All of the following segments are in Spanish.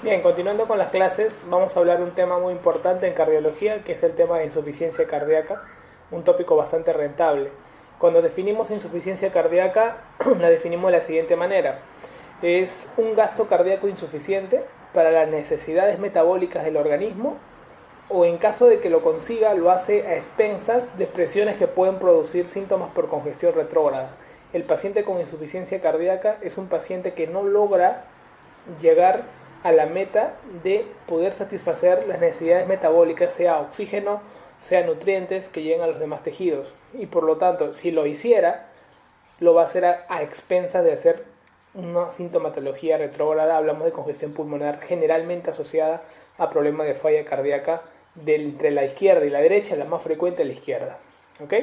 Bien, continuando con las clases, vamos a hablar de un tema muy importante en cardiología, que es el tema de insuficiencia cardíaca, un tópico bastante rentable. Cuando definimos insuficiencia cardíaca, la definimos de la siguiente manera. Es un gasto cardíaco insuficiente para las necesidades metabólicas del organismo, o en caso de que lo consiga, lo hace a expensas de presiones que pueden producir síntomas por congestión retrógrada. El paciente con insuficiencia cardíaca es un paciente que no logra llegar a la meta de poder satisfacer las necesidades metabólicas, sea oxígeno, sea nutrientes que lleguen a los demás tejidos. Y por lo tanto, si lo hiciera, lo va a hacer a expensas de hacer una sintomatología retrógrada. Hablamos de congestión pulmonar generalmente asociada a problemas de falla cardíaca entre la izquierda y la derecha, la más frecuente es la izquierda. ¿Ok?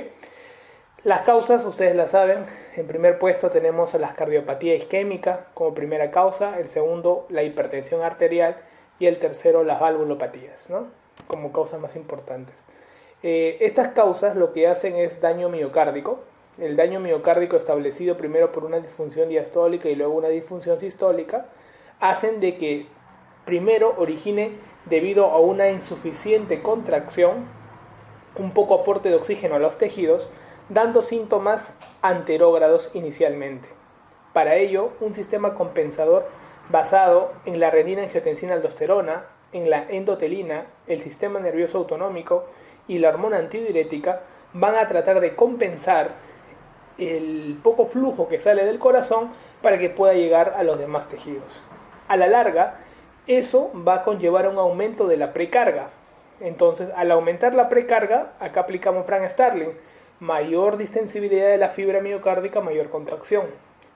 Las causas, ustedes las saben. En primer puesto tenemos a la cardiopatía isquémica como primera causa, el segundo la hipertensión arterial y el tercero las valvulopatías, ¿no? Como causas más importantes. Estas causas lo que hacen es daño miocárdico. El daño miocárdico establecido primero por una disfunción diastólica y luego una disfunción sistólica hacen de que primero origine debido a una insuficiente contracción, un poco aporte de oxígeno a los tejidos, dando síntomas anterógrados inicialmente. Para ello, un sistema compensador basado en la renina-angiotensina-aldosterona, en la endotelina, el sistema nervioso autonómico y la hormona antidiurética van a tratar de compensar el poco flujo que sale del corazón para que pueda llegar a los demás tejidos. A la larga, eso va a conllevar un aumento de la precarga. Entonces, al aumentar la precarga, acá aplicamos Frank Starling, mayor distensibilidad de la fibra miocárdica, mayor contracción.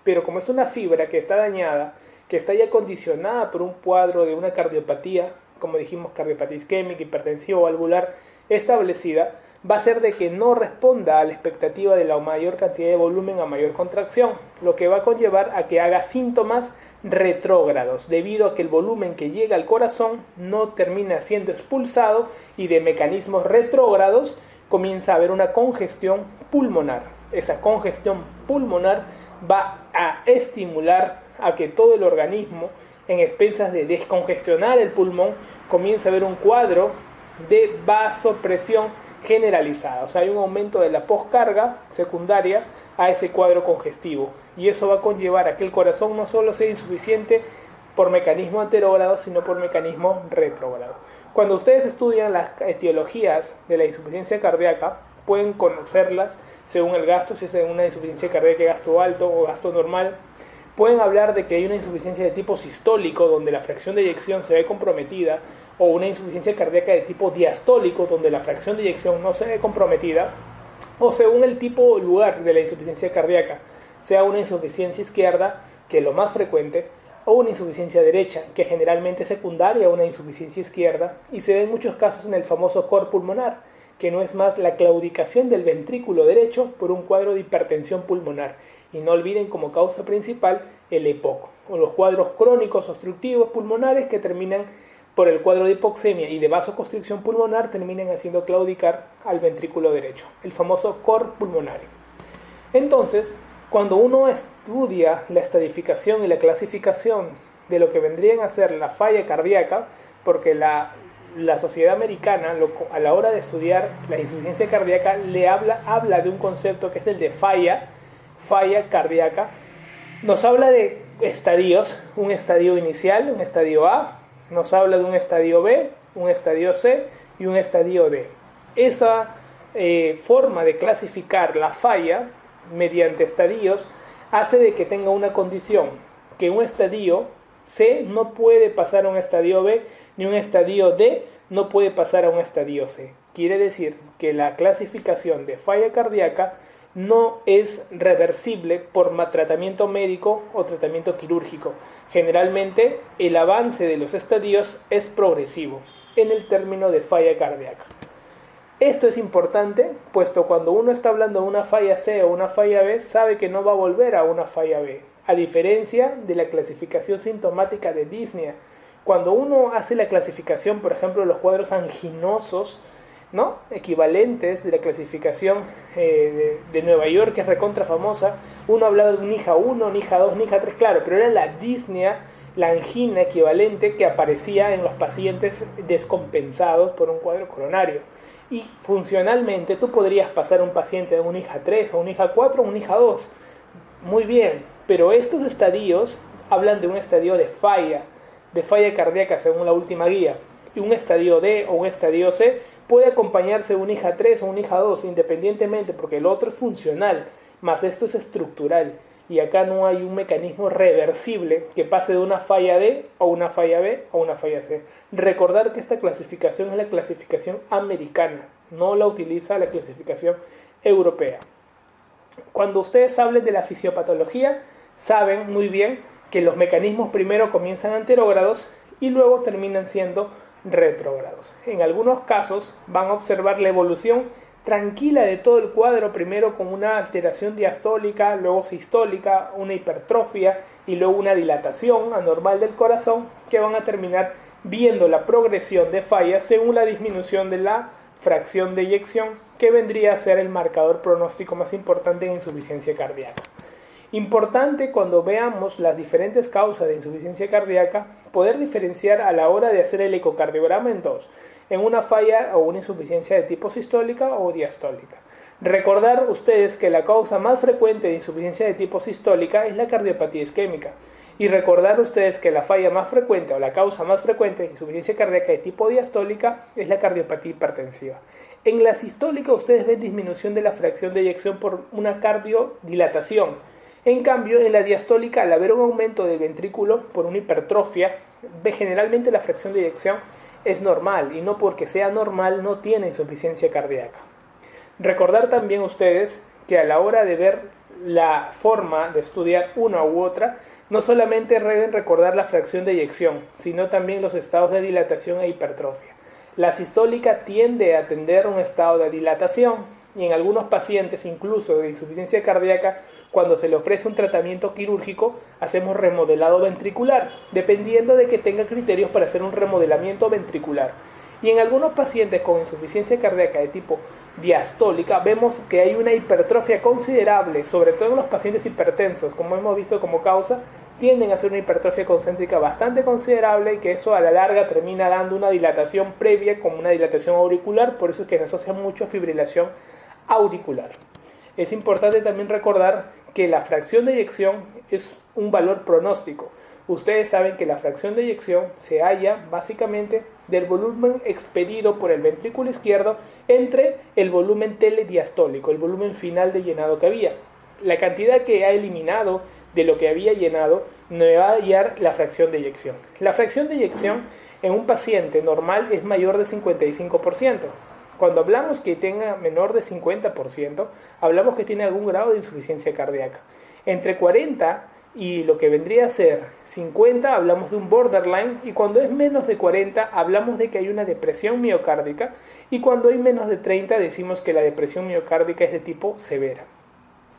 Pero como es una fibra que está dañada, que está ya condicionada por un cuadro de una cardiopatía, como dijimos, cardiopatía isquémica, hipertensiva o valvular establecida, va a ser de que no responda a la expectativa de la mayor cantidad de volumen a mayor contracción, lo que va a conllevar a que haga síntomas retrógrados, debido a que el volumen que llega al corazón no termina siendo expulsado y de mecanismos retrógrados comienza a haber una congestión pulmonar. Esa congestión pulmonar va a estimular a que todo el organismo, en expensas de descongestionar el pulmón, comience a haber un cuadro de vasopresión generalizada. O sea, hay un aumento de la poscarga secundaria a ese cuadro congestivo. Y eso va a conllevar a que el corazón no solo sea insuficiente por mecanismo anterógrado, sino por mecanismo retrógrado. Cuando ustedes estudian las etiologías de la insuficiencia cardíaca, pueden conocerlas según el gasto, si es una insuficiencia cardíaca de gasto alto o gasto normal. Pueden hablar de que hay una insuficiencia de tipo sistólico, donde la fracción de eyección se ve comprometida, o una insuficiencia cardíaca de tipo diastólico, donde la fracción de eyección no se ve comprometida, o según el tipo o lugar de la insuficiencia cardíaca, sea una insuficiencia izquierda, que es lo más frecuente, o una insuficiencia derecha, que generalmente es secundaria a una insuficiencia izquierda, y se da en muchos casos en el famoso cor pulmonar, que no es más la claudicación del ventrículo derecho por un cuadro de hipertensión pulmonar. Y no olviden como causa principal el EPOC, o los cuadros crónicos obstructivos pulmonares que terminan por el cuadro de hipoxemia y de vasoconstricción pulmonar, terminan haciendo claudicar al ventrículo derecho, el famoso cor pulmonar. Entonces, cuando uno estudia la estadificación y la clasificación de lo que vendrían a ser la falla cardíaca, porque la sociedad americana, a la hora de estudiar la insuficiencia cardíaca, habla de un concepto que es el de falla cardíaca. Nos habla de estadios, un estadio inicial, un estadio A, nos habla de un estadio B, un estadio C y un estadio D. Esa forma de clasificar la falla mediante estadios hace de que tenga una condición, que un estadio C no puede pasar a un estadio B, ni un estadio D no puede pasar a un estadio C. Quiere decir que la clasificación de falla cardíaca no es reversible por tratamiento médico o tratamiento quirúrgico. Generalmente el avance de los estadios es progresivo en el término de falla cardíaca. Esto es importante, puesto cuando uno está hablando de una falla C o una falla B, sabe que no va a volver a una falla B, a diferencia de la clasificación sintomática de disnea. Cuando uno hace la clasificación, por ejemplo, de los cuadros anginosos, ¿no?, equivalentes de la clasificación de Nueva York, que es recontra famosa, uno hablaba de un NIHA 1, NIHA 2, NIHA 3, claro, pero era la disnea la angina equivalente que aparecía en los pacientes descompensados por un cuadro coronario. Y funcionalmente tú podrías pasar un paciente de un IJA 3 a un IJA 4 a un IJA 2. Muy bien, pero estos estadios hablan de un estadio de falla cardíaca según la última guía. Y un estadio D o un estadio C puede acompañarse de un IJA 3 o un IJA 2 independientemente, porque el otro es funcional, más esto es estructural. Y acá no hay un mecanismo reversible que pase de una falla D a una falla B a una falla C. Recordar que esta clasificación es la clasificación americana, no la utiliza la clasificación europea. Cuando ustedes hablen de la fisiopatología, saben muy bien que los mecanismos primero comienzan anterógrados y luego terminan siendo retrógrados. En algunos casos van a observar la evolución tranquila de todo el cuadro, primero con una alteración diastólica, luego sistólica, una hipertrofia y luego una dilatación anormal del corazón, que van a terminar viendo la progresión de fallas según la disminución de la fracción de eyección, que vendría a ser el marcador pronóstico más importante en insuficiencia cardíaca. Importante cuando veamos las diferentes causas de insuficiencia cardíaca, poder diferenciar a la hora de hacer el ecocardiograma en dos, en una falla o una insuficiencia de tipo sistólica o diastólica. Recordar ustedes que la causa más frecuente de insuficiencia de tipo sistólica es la cardiopatía isquémica. Y recordar ustedes que la falla más frecuente o la causa más frecuente de insuficiencia cardíaca de tipo diastólica es la cardiopatía hipertensiva. En la sistólica ustedes ven disminución de la fracción de eyección por una cardiodilatación. En cambio, en la diastólica, al haber un aumento del ventrículo por una hipertrofia, generalmente la fracción de eyección es normal, y no porque sea normal no tiene insuficiencia cardíaca. Recordar también ustedes que a la hora de ver la forma de estudiar una u otra, no solamente deben recordar la fracción de eyección, sino también los estados de dilatación e hipertrofia. La sistólica tiende a atender un estado de dilatación, y en algunos pacientes, incluso de insuficiencia cardíaca, cuando se le ofrece un tratamiento quirúrgico, hacemos remodelado ventricular, dependiendo de que tenga criterios para hacer un remodelamiento ventricular. Y en algunos pacientes con insuficiencia cardíaca de tipo diastólica, vemos que hay una hipertrofia considerable, sobre todo en los pacientes hipertensos, como hemos visto como causa, tienden a hacer una hipertrofia concéntrica bastante considerable y que eso a la larga termina dando una dilatación previa como una dilatación auricular, por eso es que se asocia mucho a fibrilación auricular. Es importante también recordar que la fracción de eyección es un valor pronóstico. Ustedes saben que la fracción de eyección se halla básicamente del volumen expelido por el ventrículo izquierdo entre el volumen telediastólico, el volumen final de llenado que había. La cantidad que ha eliminado de lo que había llenado me va a hallar la fracción de eyección. La fracción de eyección en un paciente normal es mayor de 55%. Cuando hablamos que tenga menor de 50%, hablamos que tiene algún grado de insuficiencia cardíaca. Entre 40 y lo que vendría a ser 50 hablamos de un borderline, y cuando es menos de 40 hablamos de que hay una depresión miocárdica, y cuando hay menos de 30 decimos que la depresión miocárdica es de tipo severa.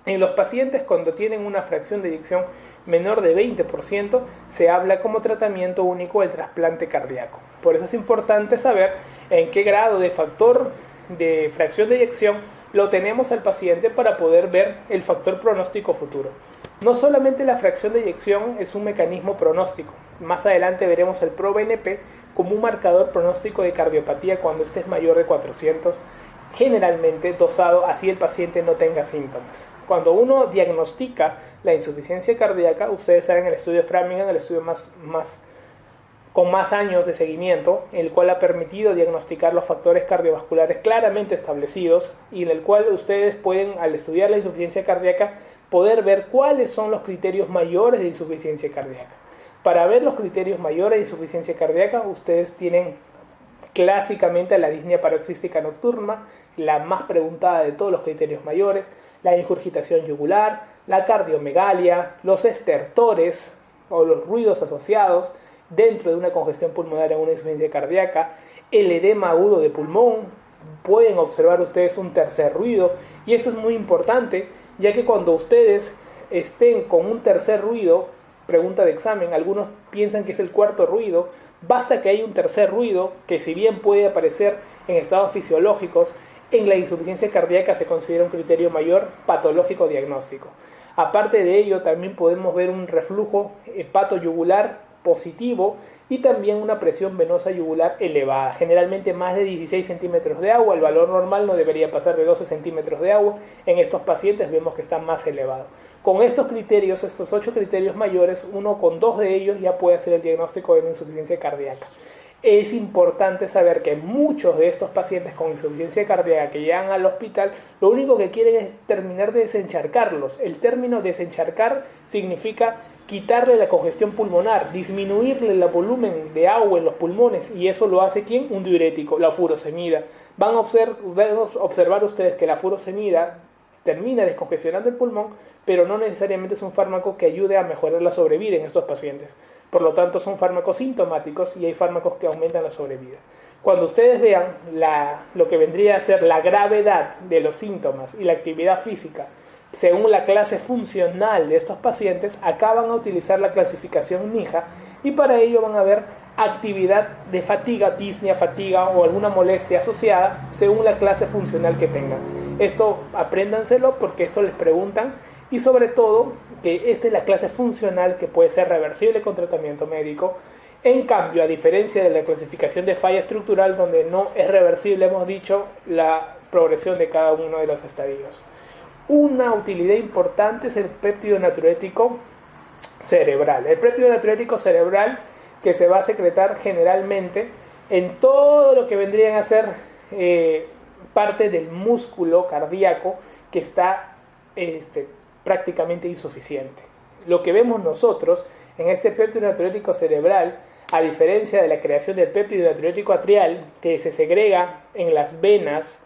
En los pacientes cuando tienen una fracción de eyección menor de 20% se habla como tratamiento único del trasplante cardíaco. Por eso es importante saber en qué grado de factor de fracción de eyección lo tenemos al paciente para poder ver el factor pronóstico futuro. No solamente la fracción de eyección es un mecanismo pronóstico, más adelante veremos el ProBNP como un marcador pronóstico de cardiopatía cuando este es mayor de 400, generalmente dosado así el paciente no tenga síntomas. Cuando uno diagnostica la insuficiencia cardíaca, ustedes saben el estudio Framingham, el estudio con más años de seguimiento, el cual ha permitido diagnosticar los factores cardiovasculares claramente establecidos, y en el cual ustedes pueden, al estudiar la insuficiencia cardíaca, poder ver cuáles son los criterios mayores de insuficiencia cardíaca. Para ver los criterios mayores de insuficiencia cardíaca, ustedes tienen clásicamente la disnea paroxística nocturna, la más preguntada de todos los criterios mayores, la ingurgitación yugular, la cardiomegalia, los estertores o los ruidos asociados dentro de una congestión pulmonar en una insuficiencia cardíaca, el edema agudo de pulmón. Pueden observar ustedes un tercer ruido, y esto es muy importante, ya que cuando ustedes estén con un tercer ruido, pregunta de examen, algunos piensan que es el cuarto ruido, basta que haya un tercer ruido, que si bien puede aparecer en estados fisiológicos, en la insuficiencia cardíaca se considera un criterio mayor patológico diagnóstico. Aparte de ello, también podemos ver un reflujo hepatoyugular positivo y también una presión venosa yugular elevada, generalmente más de 16 centímetros de agua. El valor normal no debería pasar de 12 centímetros de agua. En estos pacientes vemos que está más elevado. Con estos criterios, estos 8 criterios mayores, uno con 2 de ellos ya puede hacer el diagnóstico de una insuficiencia cardíaca. Es importante saber que muchos de estos pacientes con insuficiencia cardíaca que llegan al hospital, lo único que quieren es terminar de desencharcarlos. El término desencharcar significa quitarle la congestión pulmonar, disminuirle el volumen de agua en los pulmones, y eso lo hace ¿quién? Un diurético, la furosemida. Van a observar ustedes que la furosemida termina descongestionando el pulmón, pero no necesariamente es un fármaco que ayude a mejorar la sobrevida en estos pacientes. Por lo tanto, son fármacos sintomáticos y hay fármacos que aumentan la sobrevida. Cuando ustedes vean lo que vendría a ser la gravedad de los síntomas y la actividad física según la clase funcional de estos pacientes, acá van a utilizar la clasificación NIJA y para ello van a ver actividad de fatiga, disnea, fatiga o alguna molestia asociada según la clase funcional que tengan. Esto apréndanselo porque esto les preguntan, y sobre todo que esta es la clase funcional que puede ser reversible con tratamiento médico. En cambio, a diferencia de la clasificación de falla estructural, donde no es reversible, hemos dicho, la progresión de cada uno de los estadios. Una utilidad importante es el péptido natriurético cerebral. El péptido natriurético cerebral, que se va a secretar generalmente en todo lo que vendrían a ser parte del músculo cardíaco que está prácticamente insuficiente. Lo que vemos nosotros en este péptido natriurético cerebral, a diferencia de la creación del péptido natriurético atrial, que se segrega en las venas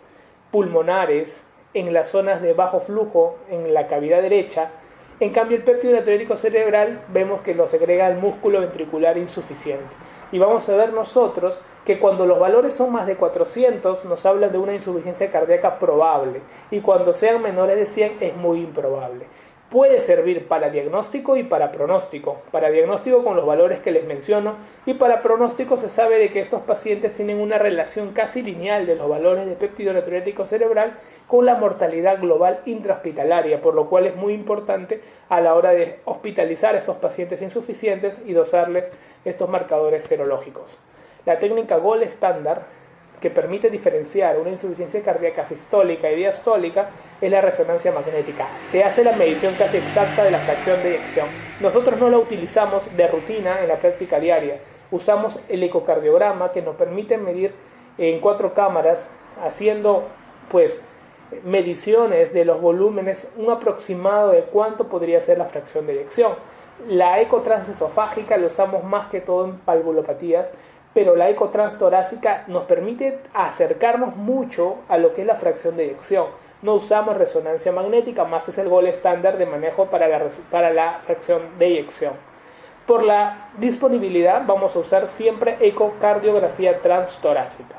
pulmonares, en las zonas de bajo flujo, en la cavidad derecha, en cambio el péptido natriurético cerebral vemos que lo segrega el músculo ventricular insuficiente. Y vamos a ver nosotros que cuando los valores son más de 400 nos hablan de una insuficiencia cardíaca probable, y cuando sean menores de 100 es muy improbable. Puede servir para diagnóstico y para pronóstico. Para diagnóstico con los valores que les menciono, y para pronóstico se sabe de que estos pacientes tienen una relación casi lineal de los valores de péptido natriurético cerebral con la mortalidad global intrahospitalaria, por lo cual es muy importante a la hora de hospitalizar a estos pacientes insuficientes y dosarles estos marcadores serológicos. La técnica Gold estándar que permite diferenciar una insuficiencia cardíaca sistólica y diastólica es la resonancia magnética. Te hace la medición casi exacta de la fracción de eyección. Nosotros no la utilizamos de rutina en la práctica diaria. Usamos el ecocardiograma, que nos permite medir en 4 cámaras, haciendo mediciones de los volúmenes, un aproximado de cuánto podría ser la fracción de eyección. La ecotransesofágica la usamos más que todo en valvulopatías, pero la ecotranstorácica nos permite acercarnos mucho a lo que es la fracción de eyección. No usamos resonancia magnética, más es el gol estándar de manejo para la fracción de eyección. Por la disponibilidad vamos a usar siempre ecocardiografía transtorácica.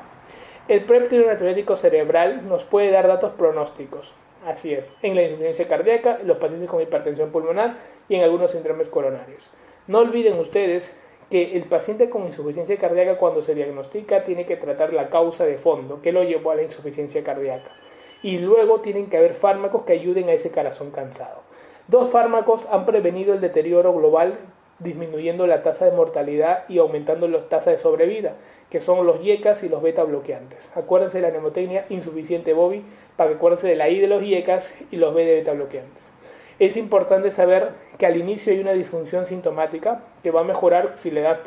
El péptido natriurético cerebral nos puede dar datos pronósticos. Así es, en la insuficiencia cardíaca, en los pacientes con hipertensión pulmonar y en algunos síndromes coronarios. No olviden ustedes que el paciente con insuficiencia cardíaca, cuando se diagnostica, tiene que tratar la causa de fondo que lo llevó a la insuficiencia cardíaca, y luego tienen que haber fármacos que ayuden a ese corazón cansado. 2 fármacos han prevenido el deterioro global, disminuyendo la tasa de mortalidad y aumentando la tasa de sobrevida, que son los IECAS y los beta bloqueantes. Acuérdense de la mnemotecnia insuficiente BOBI, para que acuérdense de la I de los IECAS y los B de beta bloqueantes. Es importante saber que al inicio hay una disfunción sintomática que va a mejorar si le das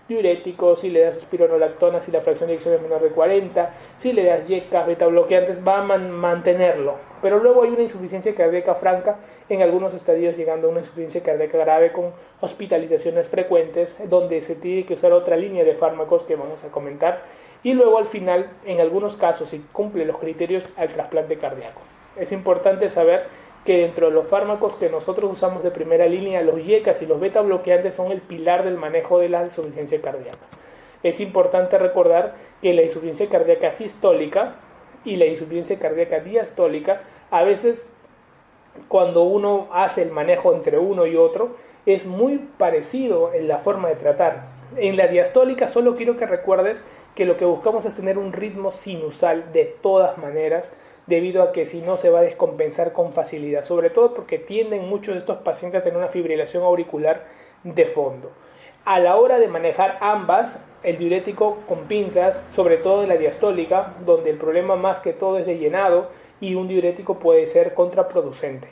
diuréticos, si le das espironolactona, si la fracción de eyección es menor de 40, si le das YECAS, beta bloqueantes, va a mantenerlo. Pero luego hay una insuficiencia cardíaca franca, en algunos estadios llegando a una insuficiencia cardíaca grave con hospitalizaciones frecuentes, donde se tiene que usar otra línea de fármacos que vamos a comentar. Y luego al final, en algunos casos, si cumple los criterios, al trasplante cardíaco. Es importante saber que dentro de los fármacos que nosotros usamos de primera línea, los YECAS y los beta bloqueantes son el pilar del manejo de la insuficiencia cardíaca. Es importante recordar que la insuficiencia cardíaca sistólica y la insuficiencia cardíaca diastólica, a veces cuando uno hace el manejo entre uno y otro, es muy parecido en la forma de tratar. En la diastólica solo quiero que recuerdes que lo que buscamos es tener un ritmo sinusal de todas maneras, debido a que si no se va a descompensar con facilidad, sobre todo porque tienden muchos de estos pacientes a tener una fibrilación auricular de fondo. A la hora de manejar ambas, el diurético con pinzas, sobre todo en la diastólica, donde el problema más que todo es de llenado, y un diurético puede ser contraproducente.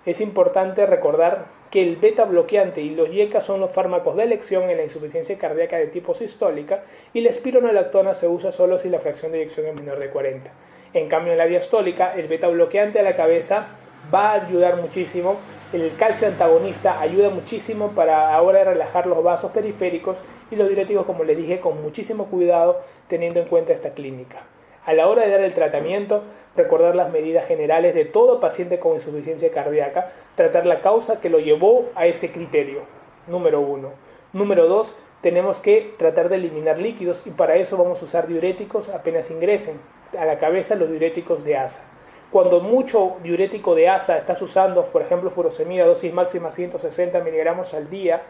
Es importante recordar que el beta bloqueante y los YECA son los fármacos de elección en la insuficiencia cardíaca de tipo sistólica, y la espironolactona se usa solo si la fracción de eyección es menor de 40. En cambio, en la diastólica, el beta bloqueante a la cabeza va a ayudar muchísimo. El calcio antagonista ayuda muchísimo para ahora relajar los vasos periféricos, y los diuréticos, como les dije, con muchísimo cuidado teniendo en cuenta esta clínica. A la hora de dar el tratamiento, recordar las medidas generales de todo paciente con insuficiencia cardíaca, tratar la causa que lo llevó a ese criterio, número 1. Número 2, tenemos que tratar de eliminar líquidos, y para eso vamos a usar diuréticos apenas ingresen. A la cabeza, los diuréticos de ASA. Cuando mucho diurético de ASA estás usando, por ejemplo furosemida, dosis máxima 160 miligramos al día,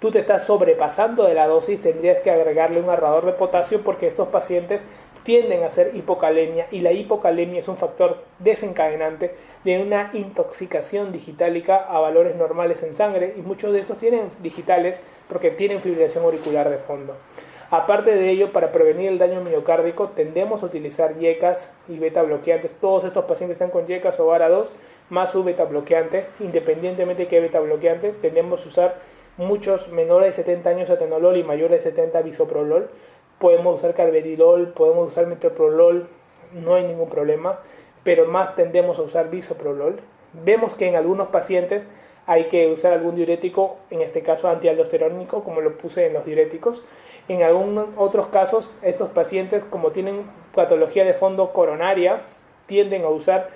tú te estás sobrepasando de la dosis, tendrías que agregarle un ahorrador de potasio, porque estos pacientes tienden a hacer hipocalemia, y la hipocalemia es un factor desencadenante de una intoxicación digitálica a valores normales en sangre, y muchos de estos tienen digitales porque tienen fibrilación auricular de fondo. Aparte de ello, para prevenir el daño miocárdico, tendemos a utilizar YECAs y beta bloqueantes. Todos estos pacientes están con YECAs o VARA2 más su beta bloqueante. Independientemente de qué beta bloqueante, tendemos a usar muchos menores de 70 años atenolol y mayores de 70 bisoprolol. Podemos usar carvedilol, podemos usar metoprolol, no hay ningún problema, pero más tendemos a usar bisoprolol. Vemos que en algunos pacientes hay que usar algún diurético, en este caso antialdosterónico, como lo puse en los diuréticos. En algunos otros casos, estos pacientes, como tienen patología de fondo coronaria, tienden a usar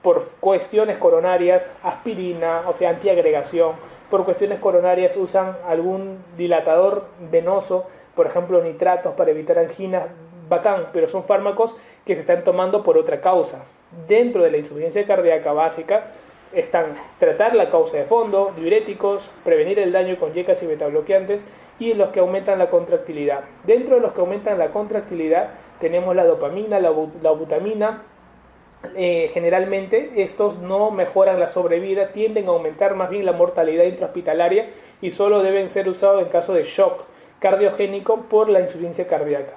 por cuestiones coronarias aspirina, o sea, antiagregación. Por cuestiones coronarias usan algún dilatador venoso, por ejemplo nitratos para evitar anginas, bacán, pero son fármacos que se están tomando por otra causa. Dentro de la insuficiencia cardíaca básica están tratar la causa de fondo, diuréticos, prevenir el daño con YECAs y betabloqueantes, y los que aumentan la contractilidad. Dentro de los que aumentan la contractilidad tenemos la dopamina, la butamina. Generalmente estos no mejoran la sobrevida, tienden a aumentar más bien la mortalidad intrahospitalaria, y solo deben ser usados en caso de shock cardiogénico por la insuficiencia cardíaca.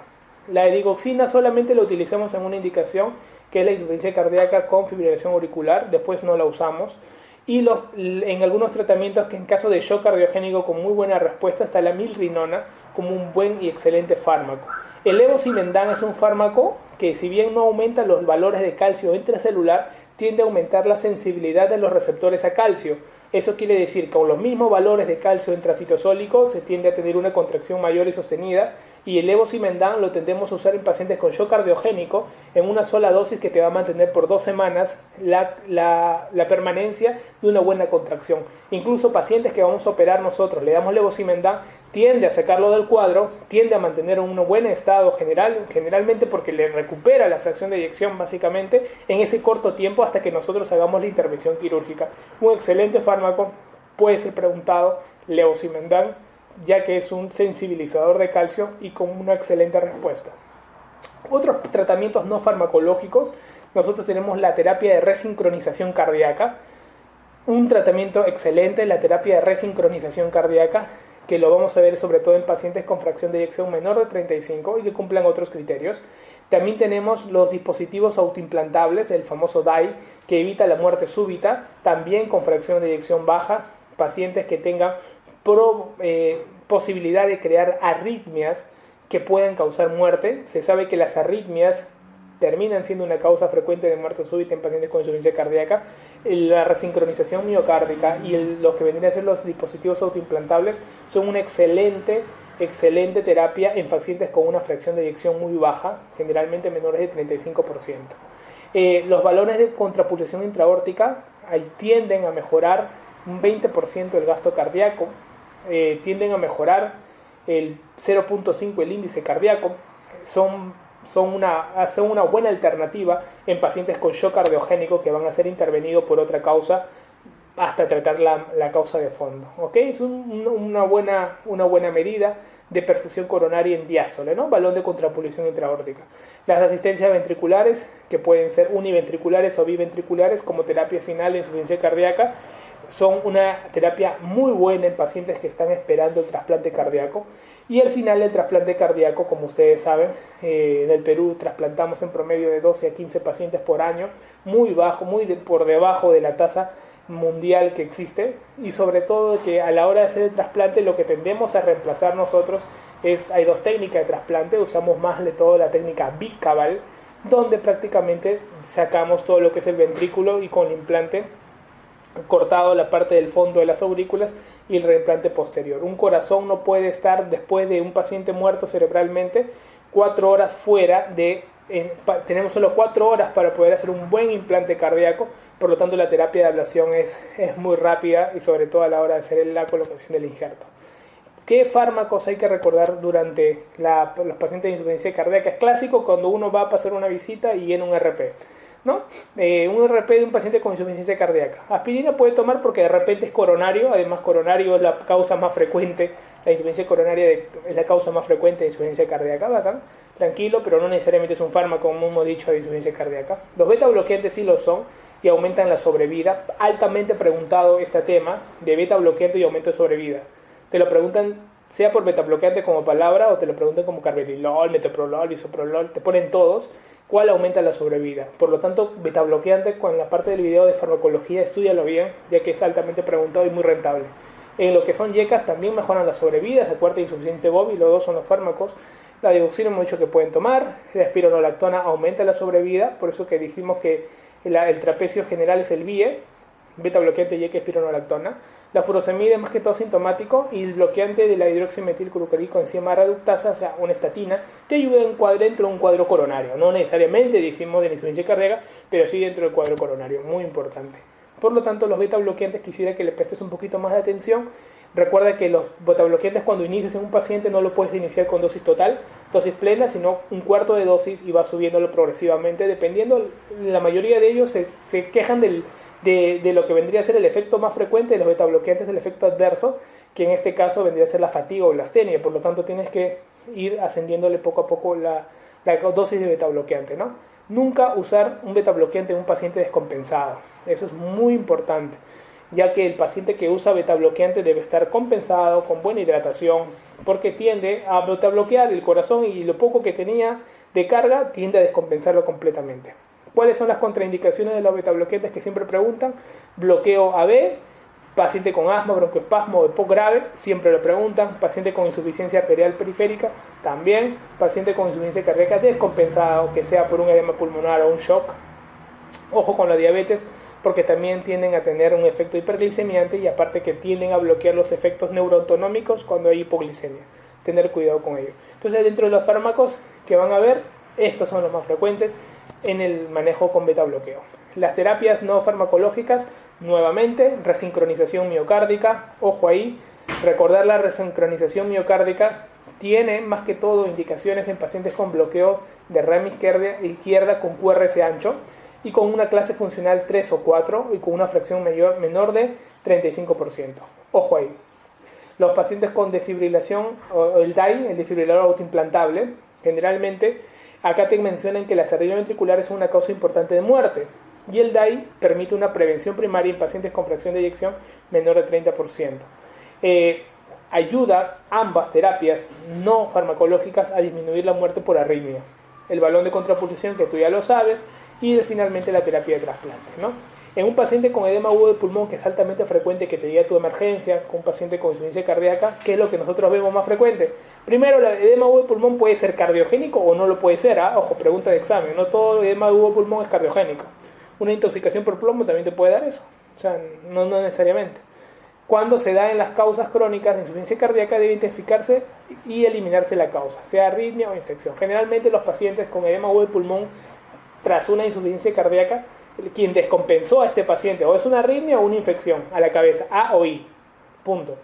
La digoxina solamente la utilizamos en una indicación, que es la insuficiencia cardíaca con fibrilación auricular, después no la usamos. Y en algunos tratamientos que en caso de shock cardiogénico con muy buena respuesta está la milrinona como un buen y excelente fármaco. El levosimendan es un fármaco que, si bien no aumenta los valores de calcio intracelular, tiende a aumentar la sensibilidad de los receptores a calcio. Eso quiere decir que con los mismos valores de calcio intracitosólico se tiende a tener una contracción mayor y sostenida, y el levosimendan lo tendemos a usar en pacientes con shock cardiogénico en una sola dosis que te va a mantener por 2 semanas la permanencia de una buena contracción. Incluso pacientes que vamos a operar nosotros, le damos levosimendan, tiende a sacarlo del cuadro, tiende a mantener un buen estado generalmente porque le recupera la fracción de eyección básicamente en ese corto tiempo hasta que nosotros hagamos la intervención quirúrgica. Un excelente fármaco, puede ser preguntado, levosimendan, ya que es un sensibilizador de calcio y con una excelente respuesta. Otros tratamientos no farmacológicos, nosotros tenemos la terapia de resincronización cardíaca, un tratamiento excelente, la terapia de resincronización cardíaca, que lo vamos a ver sobre todo en pacientes con fracción de eyección menor de 35 y que cumplan otros criterios. También tenemos los dispositivos autoimplantables, el famoso DAI, que evita la muerte súbita, también con fracción de eyección baja, pacientes que tengan posibilidad de crear arritmias que pueden causar muerte. Se sabe que las arritmias terminan siendo una causa frecuente de muerte súbita en pacientes con insuficiencia cardíaca. La resincronización miocárdica y los que vendrían a ser los dispositivos autoimplantables son una excelente terapia en pacientes con una fracción de eyección muy baja, generalmente menores de 35%. Los valores de contrapulsación intraórtica tienden a mejorar un 20% el gasto cardíaco, tienden a mejorar el 0.5 el índice cardíaco, son una buena alternativa en pacientes con shock cardiogénico que van a ser intervenidos por otra causa hasta tratar la causa de fondo. ¿Okay? Es una buena medida de perfusión coronaria en diástole, ¿no? Balón de contrapulsación intraórtica. Las asistencias ventriculares, que pueden ser univentriculares o biventriculares como terapia final de insuficiencia cardíaca, son una terapia muy buena en pacientes que están esperando el trasplante cardíaco. Y al final el trasplante cardíaco, como ustedes saben, en el Perú trasplantamos en promedio de 12 a 15 pacientes por año, muy bajo, por debajo de la tasa mundial que existe, y sobre todo que a la hora de hacer el trasplante lo que tendemos a reemplazar nosotros hay dos técnicas de trasplante. Usamos más de todo la técnica bicaval, donde prácticamente sacamos todo lo que es el ventrículo y con el implante cortado la parte del fondo de las aurículas y el reimplante posterior. Un corazón no puede estar, después de un paciente muerto cerebralmente, 4 horas fuera tenemos solo 4 horas para poder hacer un buen implante cardíaco. Por lo tanto, la terapia de ablación es muy rápida, y sobre todo a la hora de hacer la colocación del injerto. ¿Qué fármacos hay que recordar durante los pacientes de insuficiencia cardíaca? Es clásico cuando uno va a pasar una visita y viene un RP, ¿no? Un RP de un paciente con insuficiencia cardíaca. Aspirina puede tomar porque de repente es coronario. Además, coronario es la causa más frecuente. La insuficiencia coronaria es la causa más frecuente de insuficiencia cardíaca. Bacán, tranquilo, pero no necesariamente es un fármaco, como hemos dicho, de insuficiencia cardíaca. Los beta bloqueantes sí lo son y aumentan la sobrevida. Altamente preguntado este tema de beta bloqueante y aumento de sobrevida. Te lo preguntan sea por beta bloqueante como palabra, o te lo preguntan como carvedilol, metoprolol, bisoprolol. Te ponen todos. ¿Cuál aumenta la sobrevida? Por lo tanto, beta bloqueante, con la parte del video de farmacología, estúdialo bien, ya que es altamente preguntado y muy rentable. En lo que son yecas también mejoran la sobrevida, se acuerda de insuficiente Bobby, los dos son los fármacos. La digoxina hemos dicho que pueden tomar, la espironolactona aumenta la sobrevida, por eso que dijimos que el trapecio general es el BIE, beta bloqueante, yeca, espironolactona. La furosemida es más que todo sintomático, y el bloqueante de la hidroximetilglucarico enzima reductasa, o sea, una estatina, te ayuda dentro de un cuadro coronario. No necesariamente decimos de la insuficiencia cardíaca, pero sí dentro del cuadro coronario, muy importante. Por lo tanto, los beta bloqueantes quisiera que le prestes un poquito más de atención. Recuerda que los beta bloqueantes, cuando inicias en un paciente, no lo puedes iniciar con dosis total, dosis plena, sino un cuarto de dosis, y vas subiéndolo progresivamente, dependiendo. La mayoría de ellos se quejan de lo que vendría a ser el efecto más frecuente de los beta bloqueantes, el efecto adverso, que en este caso vendría a ser la fatiga o la astenia. Por lo tanto, tienes que ir ascendiéndole poco a poco la dosis de beta bloqueante, ¿no? Nunca usar un beta bloqueante en un paciente descompensado. Eso es muy importante, ya que el paciente que usa beta bloqueante debe estar compensado, con buena hidratación, porque tiende a beta bloquear el corazón, y lo poco que tenía de carga tiende a descompensarlo completamente. ¿Cuáles son las contraindicaciones de los beta bloqueantes que siempre preguntan? Bloqueo AB, paciente con asma, broncoespasmo o EPOC grave, siempre lo preguntan. Paciente con insuficiencia arterial periférica, también. Paciente con insuficiencia cardíaca descompensado, que sea por un edema pulmonar o un shock. Ojo con la diabetes, porque también tienden a tener un efecto hiperglicemiante, y aparte que tienden a bloquear los efectos neuroautonómicos cuando hay hipoglicemia. Tener cuidado con ello. Entonces, dentro de los fármacos que van a ver, estos son los más frecuentes en el manejo con beta bloqueo. Las terapias no farmacológicas, nuevamente, resincronización miocárdica. Ojo ahí, recordar la resincronización miocárdica tiene más que todo indicaciones en pacientes con bloqueo de rama izquierda con QRS ancho y con una clase funcional 3 o 4 y con una fracción menor de 35%. Ojo ahí. Los pacientes con desfibrilación o el DAI, el desfibrilador autoimplantable, generalmente acá te mencionan que las arritmias ventriculares son una causa importante de muerte, y el DAI permite una prevención primaria en pacientes con fracción de eyección menor de 30%. Ayuda ambas terapias no farmacológicas a disminuir la muerte por arritmia. El balón de contraposición, que tú ya lo sabes, y finalmente la terapia de trasplante, ¿no? En un paciente con edema agudo de pulmón, que es altamente frecuente que te llegue a tu emergencia, con un paciente con insuficiencia cardíaca, ¿qué es lo que nosotros vemos más frecuente? Primero, el edema agudo de pulmón puede ser cardiogénico o no lo puede ser, ¿ah? Ojo, pregunta de examen, no todo el edema agudo de pulmón es cardiogénico. Una intoxicación por plomo también te puede dar eso, o sea, no necesariamente. Cuando se da en las causas crónicas de insuficiencia cardíaca, debe identificarse y eliminarse la causa, sea arritmia o infección. Generalmente los pacientes con edema agudo de pulmón tras una insuficiencia cardíaca, quien descompensó a este paciente o es una arritmia o una infección a la cabeza, A o I, punto.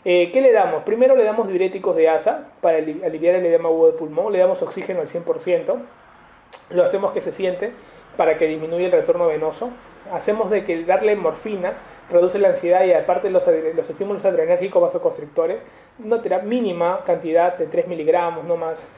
¿Qué le damos? Primero le damos diuréticos de ASA para aliviar el edema agudo de pulmón, le damos oxígeno al 100%, lo hacemos que se siente para que disminuya el retorno venoso. Hacemos de que darle morfina reduce la ansiedad y aparte los estímulos adrenérgicos vasoconstrictores, una mínima cantidad de 3 miligramos, no más.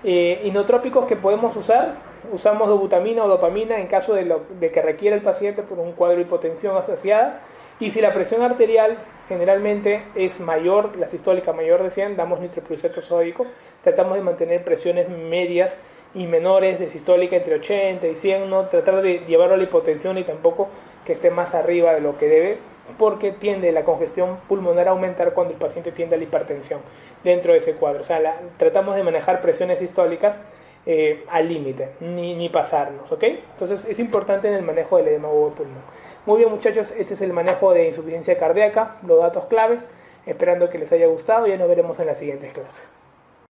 Inotrópicos que podemos usar, usamos dobutamina o dopamina en caso de que requiera el paciente por un cuadro de hipotensión asociada, Y si la presión arterial generalmente es mayor, la sistólica mayor de 100, damos nitroprusato sódico. Tratamos de mantener presiones medias y menores de sistólica entre 80 y 100, no tratar de llevarlo a la hipotensión y tampoco que esté más arriba de lo que debe, porque tiende la congestión pulmonar a aumentar cuando el paciente tiende a la hipertensión dentro de ese cuadro. O sea, tratamos de manejar presiones sistólicas al límite, ni pasarnos, ¿ok? Entonces es importante en el manejo del edema agudo de pulmón. Muy bien, muchachos, este es el manejo de insuficiencia cardíaca, los datos claves, esperando que les haya gustado y ya nos veremos en las siguientes clases.